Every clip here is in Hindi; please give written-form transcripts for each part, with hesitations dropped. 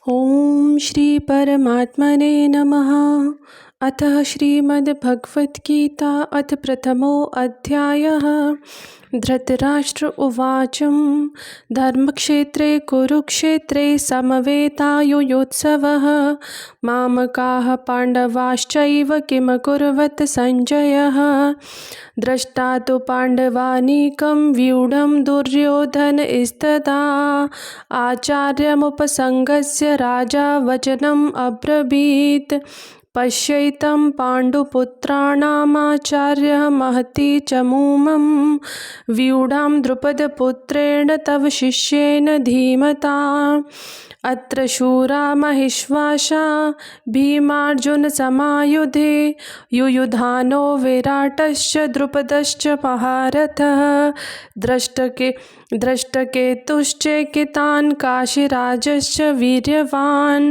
ओम श्री परमात्मने नमः। अतः श्रीमद्भगवद्गीता अथ प्रथमो अध्यायः। धृतराष्ट्र उवाच धर्मक्षेत्रे कुरुक्षेत्रे समवेतायुयुत्सवः मामकाः पाण्डवाश्चैव किम कुर्वत सञ्जयः। दृष्टा तु पाण्डवानीकं व्यूढं दुर्योधनस्तदा आचार्यमुपसङ्गस्य राजा वचनम् अब्रवीत्। पश्यैतं पाण्डुपुत्राणामाचार्यः महती चमूमं व्यूढां द्रुपदपुत्रेण तव शिष्येन धीमता। अत्र शूरा महिष्वासा भीमार्जुनसमायुधे युयुधानो विराटश्च द्रुपदश्च महारथः। दृष्टकेतुश्चेकितान् काशीराजश्च वीर्यवान्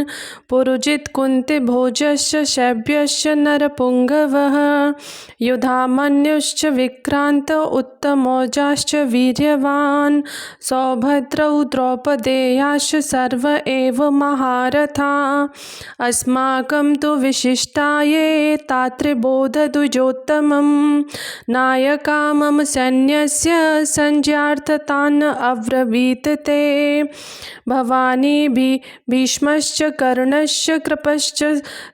पुरुजित्कुन्तिभोजश्च शैब्यश्च नरपुङ्गवः। युधामन्युश्च विक्रान्त उत्तमौजाश्च वीर्यवान् सौभद्रौ द्रौपदेयाश्च सर्व एव महारथा। अस्माकं तु विशिष्टाये तात्रिबोधद्विजोत्तमं नायका मम सैन्यस्य सञ्ज्ञार्थतान् अब्रवीत् ते। भवानी भीष्मश्च कर्णश्च कृपश्च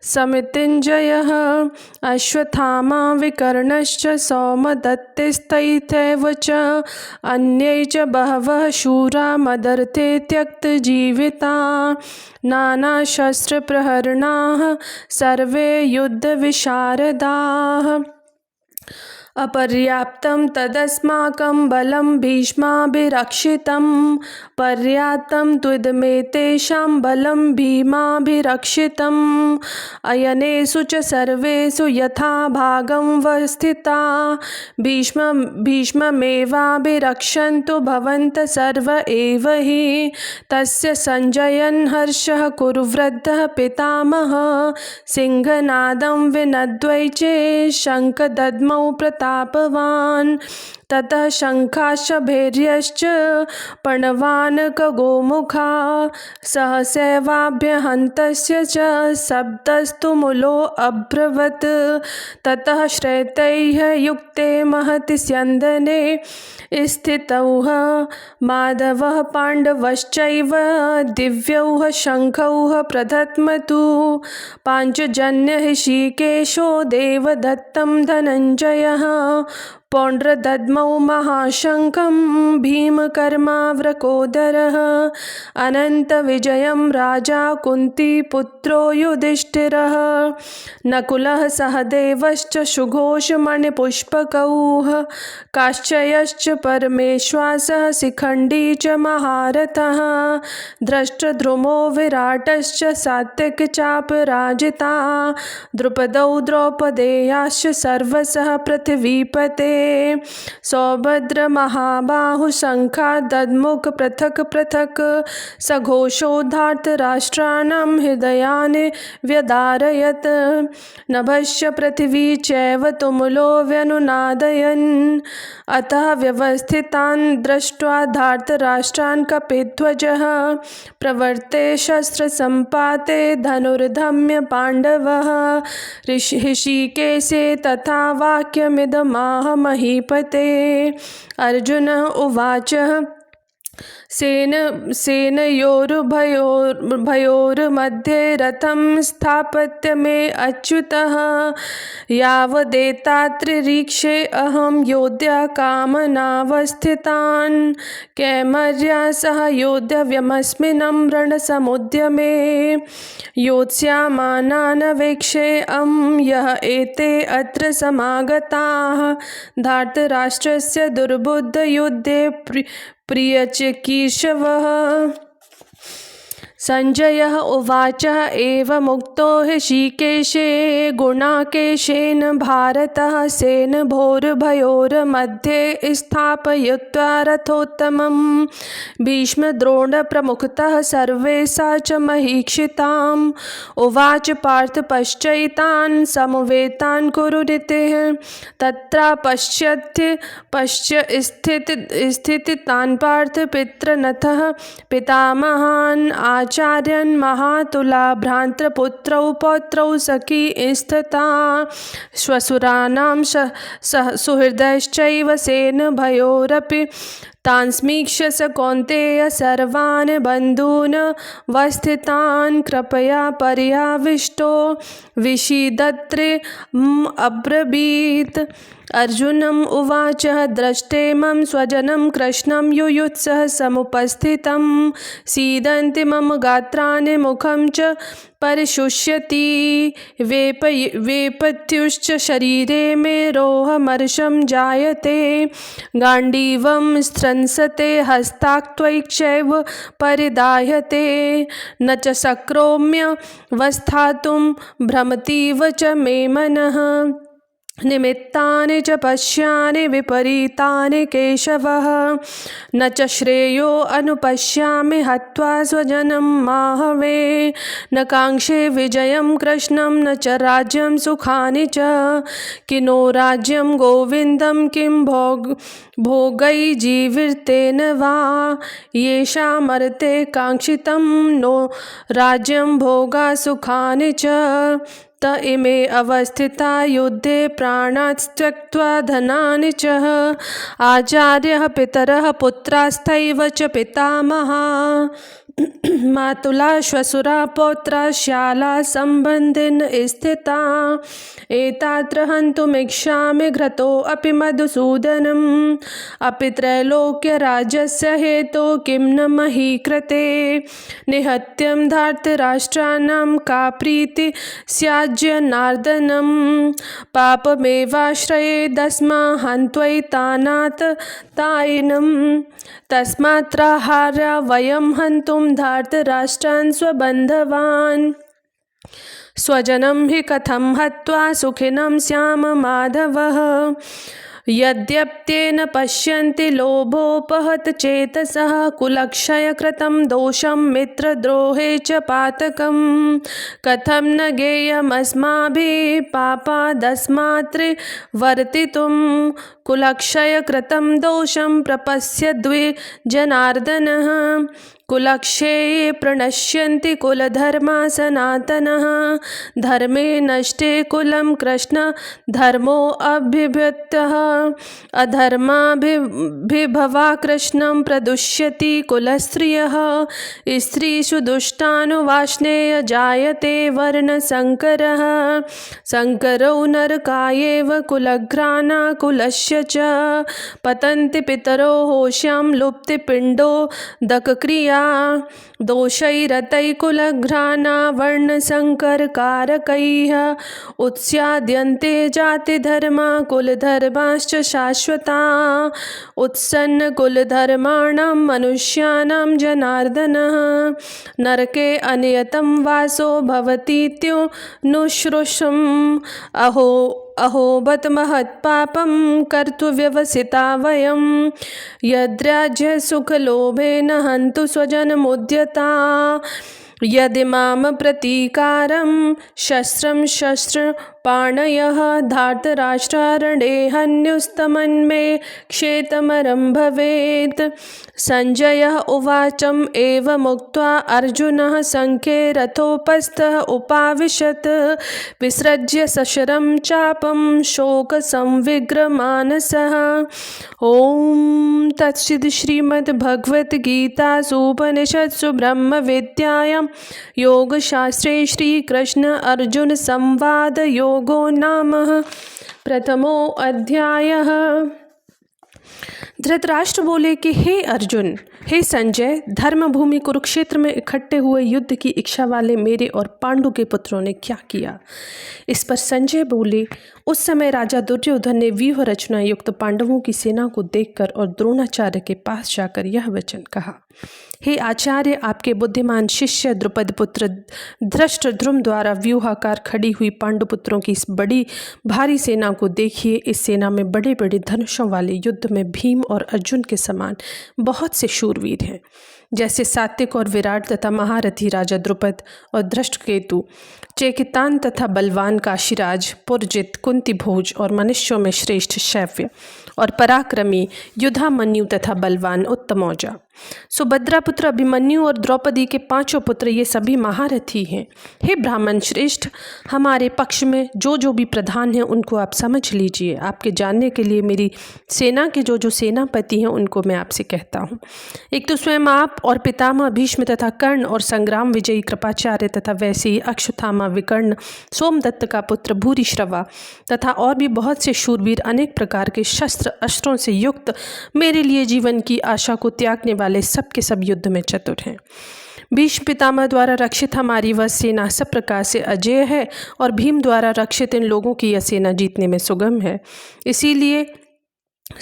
समितिञ्जयः अश्वत्थामा विकर्णश्च सौमदत्तिस्तथैव च अन्ये च बहवः शूरा मदर्थे त्यक्तजीविता नानाशस्त्रप्रहरणाः सर्वे युद्धविशारदाः। अपर्याप्तं तदस्माकं बलं भीष्माभिरक्षितं पर्याप्तं त्विदमेतेषां बलं भीमाभिरक्षितम्। अयनेषु च सर्वेषु यथा भागं वस्थिता भीष्ममेवाभिरक्षन्तु भवन्तः सर्व एव हि। तस्य सञ्जयन् हर्षः कुरुवृद्धः पितामहः सिंहनादं विनद्वैचे शङ्खदद्मौ प्रतापवान्। ततः शङ्खाश्च भैर्यश्च पणवानकगोमुखा सहसैवाभ्यहन्तस्य च शब्दस्तु मूलोऽब्रवत्। ततः श्रैतैः युक्ते महति स्यन्दने स्थितौः माधवः पाण्डवश्चैव दिव्यौः शङ्खौः प्रदत्मतु पाञ्चजन्यः ऋषिकेशो देवदत्तं धनञ्जयः पौण्ड्रदद्मौ महाशङ्खं भीमकर्माव्रकोदरः अनन्तविजयं राजा कुन्तीपुत्रो युधिष्ठिरः नकुलः सहदेवश्च सुघोषमणिपुष्पकौः काश्चयश्च परमेश्वासः शिखण्डी च महारथः धृष्टद्रुमो विराटश्च सात्विकचापराजिता द्रुपदौ द्रौपदेयाश्च सर्वशः पृथिवीपते सौभद्र महाबाहु शङ्खादद्मुख पृथक् पृथक् सघोषो धार्तराष्ट्राणां हृदयानि व्यदारयत् नभश्च पृथिवी चैव तुमुलो व्यनुनादयन्। अतः व्यवस्थितान् दृष्ट्वा धार्तराष्ट्रान् कपिध्वजः प्रवर्ते शस्त्रसम्पाते धनुर्धम्य पाण्डवः ऋषिकेशे तथा वाक्यमिदमाह महीपते। अर्जुन उवाच सेनयोरुभयोर्मध्ये रथं स्थापत्य मे अच्युतः यावदेतात्रिरीक्षे अहं योद्धाकामनावस्थितान् कैमर्या सह योद्धव्यमस्मिन् रणसमुद्यमे योत्स्यामानानवेक्षेऽहं यः एते अत्र समागताः धार्तराष्ट्रस्य दुर्बुद्धयुद्धे प्रियचिकीर्षवः। संजयः उवाच एवमुक्तो ऋषिकेशे गुणाकेशेन भारतः सेनभोरुभयोर्मध्ये स्थापयित्वा रथोत्तमं भीष्मद्रोणप्रमुखतः सर्वेषां च महीक्षिताम् उवाच पार्थ पश्चैतान् समवेतान् कुरुनितिः तत्र स्थितितान् पार्थ पितृनथः पितामहान् आचार्यन् महातुला भ्रातृपुत्रौ पौत्रौ सखी स्थिता श्वशुराणां सुहृदश्चैव सेनभयोरपि तान्स्मीक्ष्य स कौन्तेय सर्वान् बन्धून् वस्थितान् कृपया पर्याविष्टो विषीदत्रे अब्रवीत्। अर्जुनम् उवाच दृष्टेमं स्वजनं कृष्णं युयुत्सः समुपस्थितं सीदन्ति मम गात्राणि मुखं च परिशुष्यति वेपत्युश्च शरीरे मे रोहमर्षं जायते गाण्डीवं स्त्रंसते हस्ताक्त्वैक्षैव परिदाह्यते न च शक्नोम्य वस्थातुं भ्रमतीव च मे मनः निमित्तानि च पश्यामि विपरीतानि केशवः न च श्रेयो अनुपश्यामि हत्वा स्वजनं माहवे न काङ्क्षे विजयं कृष्णं न च राज्यं सुखानि च किनो राज्यं गोविन्दं किं भोगै जीवितेन वा येषामर्थे काङ्क्षितं नो राज्यं भोगा सुखानि च त इमे अवस्थिता युद्धे प्राणात् त्यक्त्वा धनानि च आचार्यः पितरः पुत्रास्तैव च पितामहा मातुला श्वशुरा पौत्रा श्याला सम्बन्धिन स्थिता एतात्र हन्तुमिच्छामि घ्रतोऽपि मधुसूदनम् अपि त्रैलोक्यराज्यस्य हेतो किं न मही कृते निहत्यं धार्तराष्ट्राणां का प्रीति स्याज्जनार्दनं पापमेवाश्रयेदस्मा हन्त्वैतानात् तायिनं तस्मात्राहार्य वयं हन्तुं धार्तराष्ट्रान् स्वबन्धवान् स्वजनं हि कथं हत्वा सुखिनं स्याम माधवः यद्यप्येन पश्यन्ति लोभोपहत चेतसः कुलक्षयकृतं दोषं मित्रद्रोहे च पातकं कथं न गेयमस्माभिः पापादस्मात्त्रिवर्तितुं कुलक्षयकृतं दोषं प्रपश्य द्विजनार्दनः कुलक्षये प्रणश्यन्ति कुलधर्मा सनातनः धर्मे नष्टे कुलं कृष्ण धर्मो अभिभूतः अधर्माभिभवा कृष्णं प्रदुष्यति कुलस्त्रियः स्त्रीषु दुष्टानुवाष्णेय जायते वर्णसङ्करः सङ्करौ नरकायेव कुलघ्राणा कुलस्य च पतन्ति पितरो होश्यां लुप्तिपिण्डो दकक्रिया दोषैरतैकुलघ्राणा वर्णसङ्करकारकैः उत्स्याद्यन्ते जातिधर्मा कुलधर्माश्च शाश्वता उत्सन्नकुलधर्माणां मनुष्याणां जनार्दनः नरके अनियतं वासो भवतीत्युनुश्रुषम् अहो बत महत्पापं कर्तुव्यवसिता वयं यद्राज्यसुखलोभेन हन्तु स्वजनमुद्यता यदिमां प्रतीकारं शस्त्रं शस्त्रपाणयः धार्तराष्ट्रारणे हन्युस्तमन्मे क्षेतमरं भवेत् सञ्जयः उवाचम् एवमुक्त्वा अर्जुनः सङ्ख्ये रथोपस्थः उपाविशत् विसृज्य सशरं चापं शोकसंविग्नमानसः ॐ तत्सत् श्रीमद्भगवद्गीतासु उपनिषत्सु ब्रह्मविद्यायां योगशास्त्रे श्रीकृष्ण अर्जुन संवाद योगो नाम प्रथमो अध्यायः। धृतराष्ट्र बोले कि हे अर्जुन, हे संजय, धर्मभूमि कुरुक्षेत्र में इकट्ठे हुए युद्ध की इच्छा वाले मेरे और पांडु के पुत्रों ने क्या किया। इस पर संजय बोले, उस समय राजा दुर्योधन ने व्यूह रचना युक्त पांडवों की सेना को देखकर और द्रोणाचार्य के पास जाकर यह वचन कहा, हे आचार्य, आपके बुद्धिमान शिष्य द्रुपद पुत्र धृष्टद्युम्न द्वारा व्यूहाकार खड़ी हुई पांडुपुत्रों की इस बड़ी भारी सेना को देखिए। इस सेना में बड़े बड़े धनुषों वाले युद्ध में भीम और अर्जुन के समान बहुत से शूरवीर हैं। जैसे सात्विक और विराट तथा महारथी राजा द्रुपद और धृष्टकेतु, चेकितान तथा बलवान काशीराज, पुरजित, कुंती भोज और मनुष्यों में श्रेष्ठ शैव्य और पराक्रमी युधामन्यु तथा बलवान उत्तमौजा। सुभद्रा पुत्र अभिमन्यु और द्रौपदी के 5 पुत्र ये सभी महारथी हैं। हे ब्राह्मण श्रेष्ठ, हमारे पक्ष में जो भी प्रधान हैं उनको आप समझ लीजिए। आपके जानने के लिए मेरी सेना के जो सेनापति हैं उनको मैं आपसे कहता हूँ। एक तो स्वयं आप और पितामह भीष्म तथा कर्ण और संग्राम विजयी कृपाचार्य तथा वैसे ही अक्षुत्थामा, विकर्ण, सोमदत्त का पुत्र भूरिश्रवा तथा और भी बहुत से शूरवीर अनेक प्रकार के शस्त्र अस्त्रों से युक्त मेरे लिए जीवन की आशा को त्यागने वाले सब के सब युद्ध में चतुर हैं। भीष्म पितामह द्वारा रक्षित हमारी वह सेना सब प्रकार से अजेय है और भीम द्वारा रक्षित इन लोगों की यह सेना जीतने में सुगम है। इसीलिए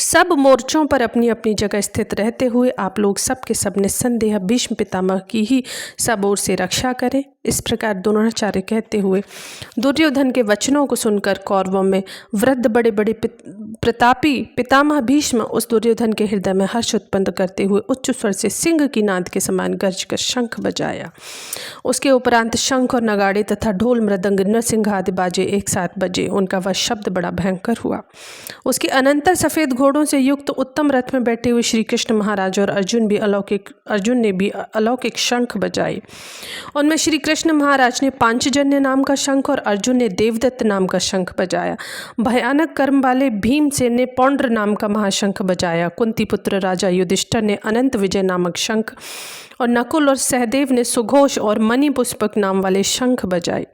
सब मोर्चों पर अपनी अपनी जगह स्थित रहते हुए आप लोग सब के सब निस्संदेह भीष्म पितामह की ही सब ओर से रक्षा करें। इस प्रकार द्रोणाचार्य कहते हुए दुर्योधन के वचनों को सुनकर कौरवों में वृद्ध बड़े बड़े प्रतापी पितामह भीष्म उस दुर्योधन के हृदय में हर्ष उत्पन्न करते हुए उच्च स्वर से सिंह की नाद के समान गर्ज कर शंख बजाया। उसके उपरांत शंख और नगाड़े तथा ढोल, मृदंग, नरसिंह आदि बाजे एक साथ बजे। उनका वह शब्द बड़ा भयंकर हुआ। उसके अनंतर सफ़ेद घोड़ों से युक्त उत्तम रथ में बैठे हुए श्री कृष्ण महाराज और अर्जुन ने भी अलौकिक शंख बजाए। उनमें श्री कृष्ण महाराज ने पांचजन्य नाम का शंख और अर्जुन ने देवदत्त नाम का शंख बजाया। भयानक कर्म वाले भीमसेन ने पौंड्र नाम का महाशंख बजाया। कुंती पुत्र राजा युधिष्ठिर ने अनंत विजय नामक शंख और नकुल और सहदेव ने सुघोष और मणिपुष्पक नाम वाले शंख बजाए।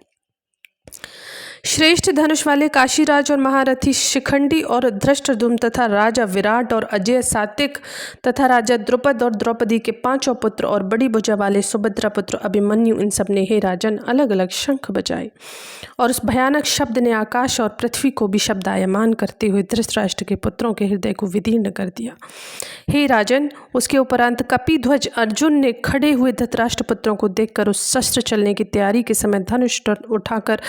श्रेष्ठ धनुष वाले काशीराज और महारथी शिखंडी और धृष्टद्युम्न तथा राजा विराट और अजय सात्विक तथा राजा द्रुपद और द्रौपदी के 5 पुत्र और बड़ी भुजा वाले सुभद्रा पुत्र अभिमन्यु, इन सब ने हे राजन अलग अलग शंख बजाए और उस भयानक शब्द ने आकाश और पृथ्वी को भी शब्दायमान करते हुए धृतराष्ट्र के पुत्रों के हृदय को विदीर्ण कर दिया। हे राजन, उसके उपरांत कपिध्वज अर्जुन ने खड़े हुए धृतराष्ट्र पुत्रों को देखकर उस शस्त्र चलने की तैयारी के समय धनुष उठाकर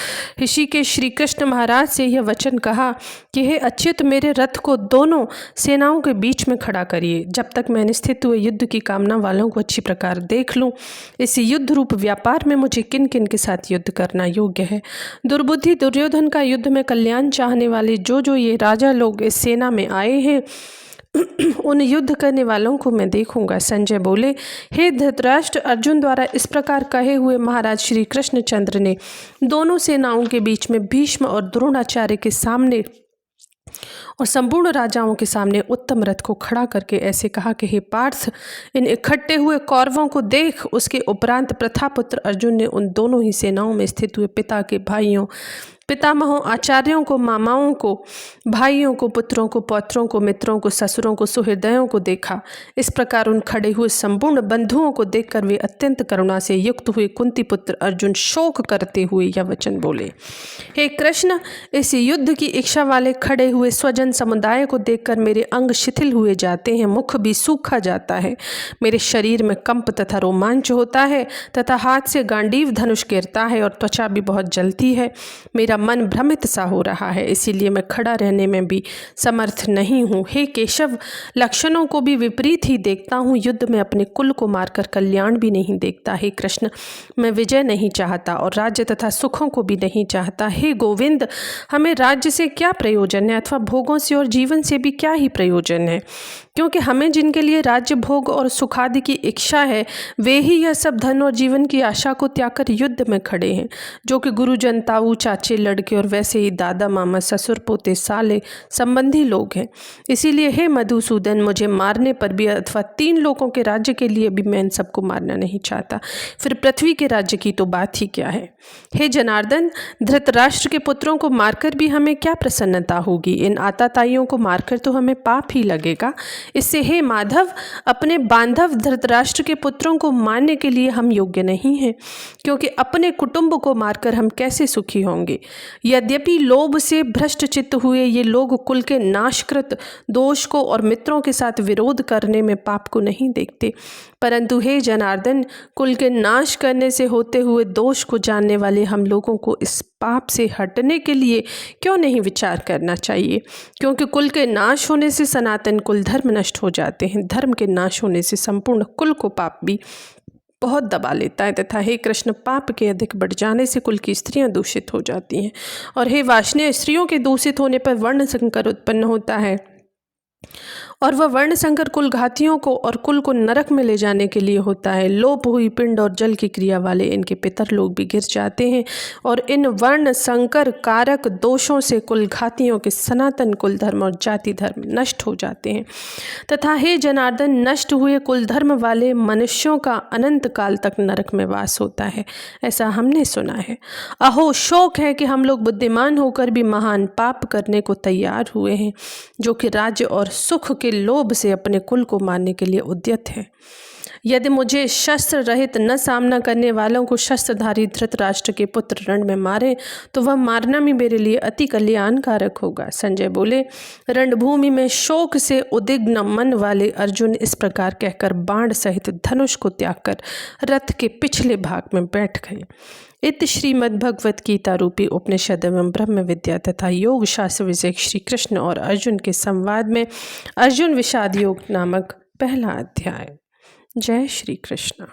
ऋषि के श्री कृष्ण महाराज से यह वचन कहा कि हे अच्युत, मेरे रथ को दोनों सेनाओं के बीच में खड़ा करिए, जब तक मैं स्थित हुए युद्ध की कामना वालों को अच्छी प्रकार देख लूं। इस युद्ध रूप व्यापार में मुझे किन किन के साथ युद्ध करना योग्य है। दुर्बुद्धि दुर्योधन का युद्ध में कल्याण चाहने वाले जो ये राजा लोग इस सेना में आए हैं उन युद्ध करने वालों को मैं देखूंगा। संजय बोले, हे धृतराष्ट्र, अर्जुन द्वारा इस प्रकार कहे हुए महाराज श्री कृष्णचंद्र ने दोनों सेनाओं के बीच में भीष्म और द्रोणाचार्य के सामने और संपूर्ण राजाओं के सामने उत्तम रथ को खड़ा करके ऐसे कहा कि हे पार्थ, इन इकट्ठे हुए कौरवों को देख। उसके उपरांत प्रथापुत्र अर्जुन ने उन दोनों ही सेनाओं में स्थित हुए पिता के भाइयों, पितामहों, आचार्यों को, मामाओं को, भाइयों को, पुत्रों को, पौत्रों को, मित्रों को, ससुरों को, सुहृदयों को देखा। इस प्रकार उन खड़े हुए संपूर्ण बंधुओं को देखकर वे अत्यंत करुणा से युक्त हुए। कुंती पुत्र अर्जुन शोक करते हुए यह वचन बोले, हे कृष्ण, इस युद्ध की इच्छा वाले खड़े हुए स्वजन समुदाय को देखकर मेरे अंग शिथिल हुए जाते हैं, मुख भी सूखा जाता है, मेरे शरीर में कंप तथा रोमांच होता है तथा हाथ से गांडीव धनुष गिरता है और त्वचा भी बहुत जलती है। मेरा मन भ्रमित सा हो रहा है, इसीलिए मैं खड़ा रहने में भी समर्थ नहीं हूँ। हे केशव, लक्षणों को भी विपरीत ही देखता हूँ, युद्ध में अपने कुल को मारकर कल्याण भी नहीं देखता। हे कृष्ण, मैं विजय नहीं चाहता और राज्य तथा सुखों को भी नहीं चाहता। हे गोविंद, हमें राज्य से क्या प्रयोजन है अथवा भोगों से और जीवन से भी क्या ही प्रयोजन है, क्योंकि हमें जिनके लिए राज्य भोग और सुखादि की इच्छा है वे ही यह सब धन और जीवन की आशा को त्याग कर युद्ध में खड़े हैं, जो कि गुरुजन, ताऊ, चाचे, लड़के और वैसे ही दादा, मामा, ससुर, पोते, साले संबंधी लोग हैं। इसीलिए हे मधुसूदन, मुझे मारने पर भी अथवा 3 लोगों के राज्य के लिए भी मैं इन सबको मारना नहीं चाहता, फिर पृथ्वी के राज्य की तो बात ही क्या है। हे जनार्दन, धृतराष्ट्र के पुत्रों को मारकर भी हमें क्या प्रसन्नता होगी, इन आताताइयों को मारकर तो हमें पाप ही लगेगा। इससे हे माधव, अपने बांधव धृतराष्ट्र के पुत्रों को मारने के लिए हम योग्य नहीं हैं, क्योंकि अपने कुटुंब को मारकर हम कैसे सुखी होंगे। यद्यपि लोभ से भ्रष्ट चित्त हुए ये लोग कुल के नाशकृत दोष को और मित्रों के साथ विरोध करने में पाप को नहीं देखते, परंतु हे जनार्दन, कुल के नाश करने से होते हुए दोष को जानने वाले हम लोगों को इस पाप से हटने के लिए क्यों नहीं विचार करना चाहिए, क्योंकि कुल के नाश होने से सनातन कुल धर्म नष्ट हो जाते हैं। धर्म के नाश होने से संपूर्ण कुल को पाप भी बहुत दबा लेता है तथा हे कृष्ण, पाप के अधिक बढ़ जाने से कुल की स्त्रियां दूषित हो जाती हैं, और हे वाष्णेय, स्त्रियों के दूषित होने पर वर्ण संकर उत्पन्न होता है, और वह वर्ण संकर कुल घातियों को और कुल को नरक में ले जाने के लिए होता है। लोप हुई पिंड और जल की क्रिया वाले इनके पितर लोग भी गिर जाते हैं, और इन वर्ण संकर कारक दोषों से कुल घातियों के सनातन कुल धर्म और जाति धर्म नष्ट हो जाते हैं। तथा हे जनार्दन, नष्ट हुए कुल धर्म वाले मनुष्यों का अनंत काल तक नरक में वास होता है, ऐसा हमने सुना है। अहो, शोक है कि हम लोग बुद्धिमान होकर भी महान पाप करने को तैयार हुए हैं, जो कि राज्य और सुख के लोभ से अपने कुल को मारने के लिए उद्यत है। यदि मुझे शस्त्र रहित न सामना करने वालों को शस्त्रधारी धृतराष्ट्र के पुत्र रण में मारे तो वह मारना भी मेरे लिए अति कल्याणकारक होगा। संजय बोले, रणभूमि में शोक से उद्विग्न मन वाले अर्जुन इस प्रकार कहकर बाण सहित धनुष को त्याग कर रथ के पिछले भाग में बैठ गए। इत श्रीमद्भगवत गीता रूपी उपनिषद एवं ब्रह्म विद्या तथा योग शास्त्र विषय श्री कृष्ण और अर्जुन के संवाद में अर्जुन विषाद योग नामक पहला अध्याय। जय श्री कृष्ण।